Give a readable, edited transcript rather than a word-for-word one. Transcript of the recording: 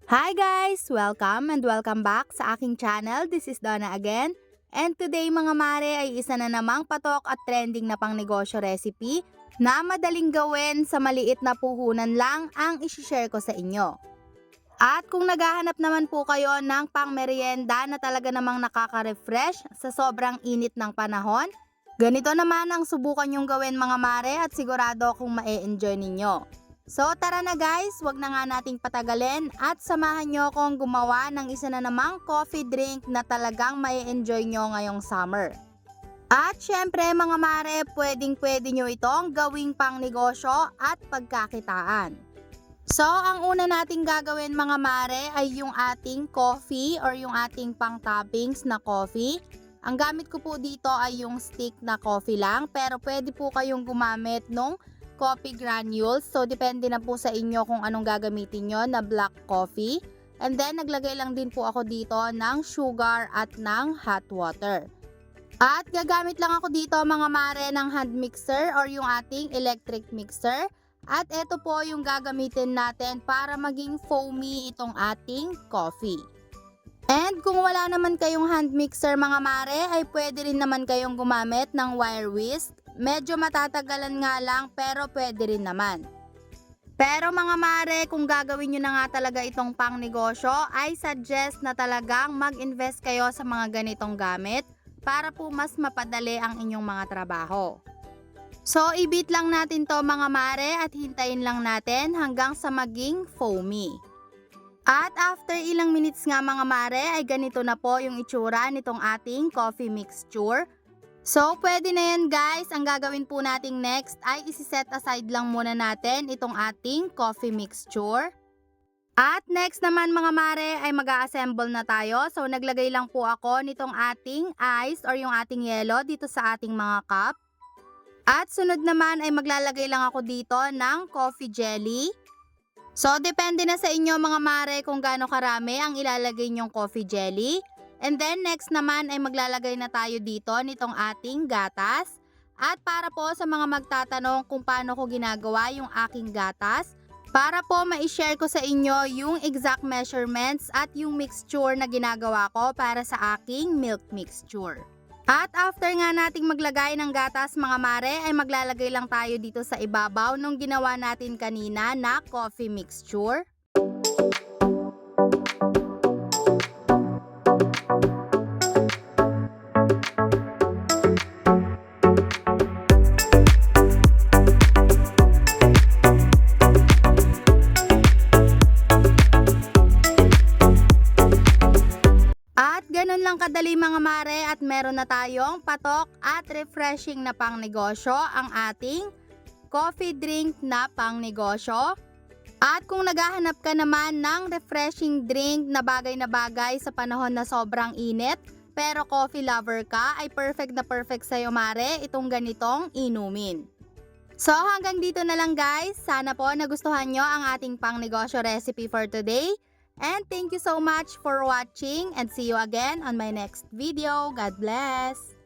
Hi guys! Welcome and welcome back sa aking channel. This is Donna again. And today mga mare ay isa na namang patok at trending na pangnegosyo recipe na madaling gawin sa maliit na puhunan lang ang isishare ko sa inyo. At kung naghahanap naman po kayo ng pangmerienda na talaga namang nakaka-refresh sa sobrang init ng panahon, ganito naman ang subukan nyong gawin mga mare at sigurado kung ma-enjoy ninyo. So tara na guys, wag na nga nating patagalin at samahan nyo akong gumawa ng isa na namang coffee drink na talagang mai-enjoy nyo ngayong summer. At syempre mga mare, pwedeng-pwede nyo itong gawing pang negosyo at pagkakitaan. So ang una nating gagawin mga mare ay yung ating coffee or yung ating pang toppings na coffee. Ang gamit ko po dito ay yung stick na coffee lang, pero pwede po kayong gumamit nung coffee granules. So, depende na po sa inyo kung anong gagamitin nyo na black coffee. And then, naglagay lang din po ako dito ng sugar at ng hot water. At gagamit lang ako dito mga mare ng hand mixer or yung ating electric mixer. At ito po yung gagamitin natin para maging foamy itong ating coffee. And kung wala naman kayong hand mixer mga mare, ay pwede rin naman kayong gumamit ng wire whisk. Medyo matatagalan nga lang pero pwede rin naman. Pero mga mare, kung gagawin nyo na nga talaga itong pang negosyo, ay suggest na talagang mag-invest kayo sa mga ganitong gamit para po mas mapadali ang inyong mga trabaho. So, i-beat lang natin to mga mare at hintayin lang natin hanggang sa maging foamy. At after ilang minutes nga mga mare, ay ganito na po yung itsura nitong ating coffee mixture. So, pwede na yan guys. Ang gagawin po nating next ay isi-set aside lang muna natin itong ating coffee mixture. At next naman mga mare ay mag-a-assemble na tayo. So, naglagay lang po ako nitong ating ice or yung ating yelo dito sa ating mga cup. At sunod naman ay maglalagay lang ako dito ng coffee jelly. So, depende na sa inyo mga mare kung gaano karami ang ilalagay nyong coffee jelly. And then next naman ay maglalagay na tayo dito nitong ating gatas. At para po sa mga magtatanong kung paano ko ginagawa yung aking gatas, para po ma-share ko sa inyo yung exact measurements at yung mixture na ginagawa ko para sa aking milk mixture. At after nga nating maglagay ng gatas mga mare, ay maglalagay lang tayo dito sa ibabaw nung ginawa natin kanina na coffee mixture. Ganun lang kadali mga mare at meron na tayong patok at refreshing na pang negosyo ang ating coffee drink na pang negosyo. At kung naghahanap ka naman ng refreshing drink na bagay sa panahon na sobrang init pero coffee lover ka, ay perfect na perfect sa'yo mare itong ganitong inumin. So hanggang dito na lang guys, sana po nagustuhan nyo ang ating pang negosyo recipe for today. And thank you so much for watching and see you again on my next video. God bless!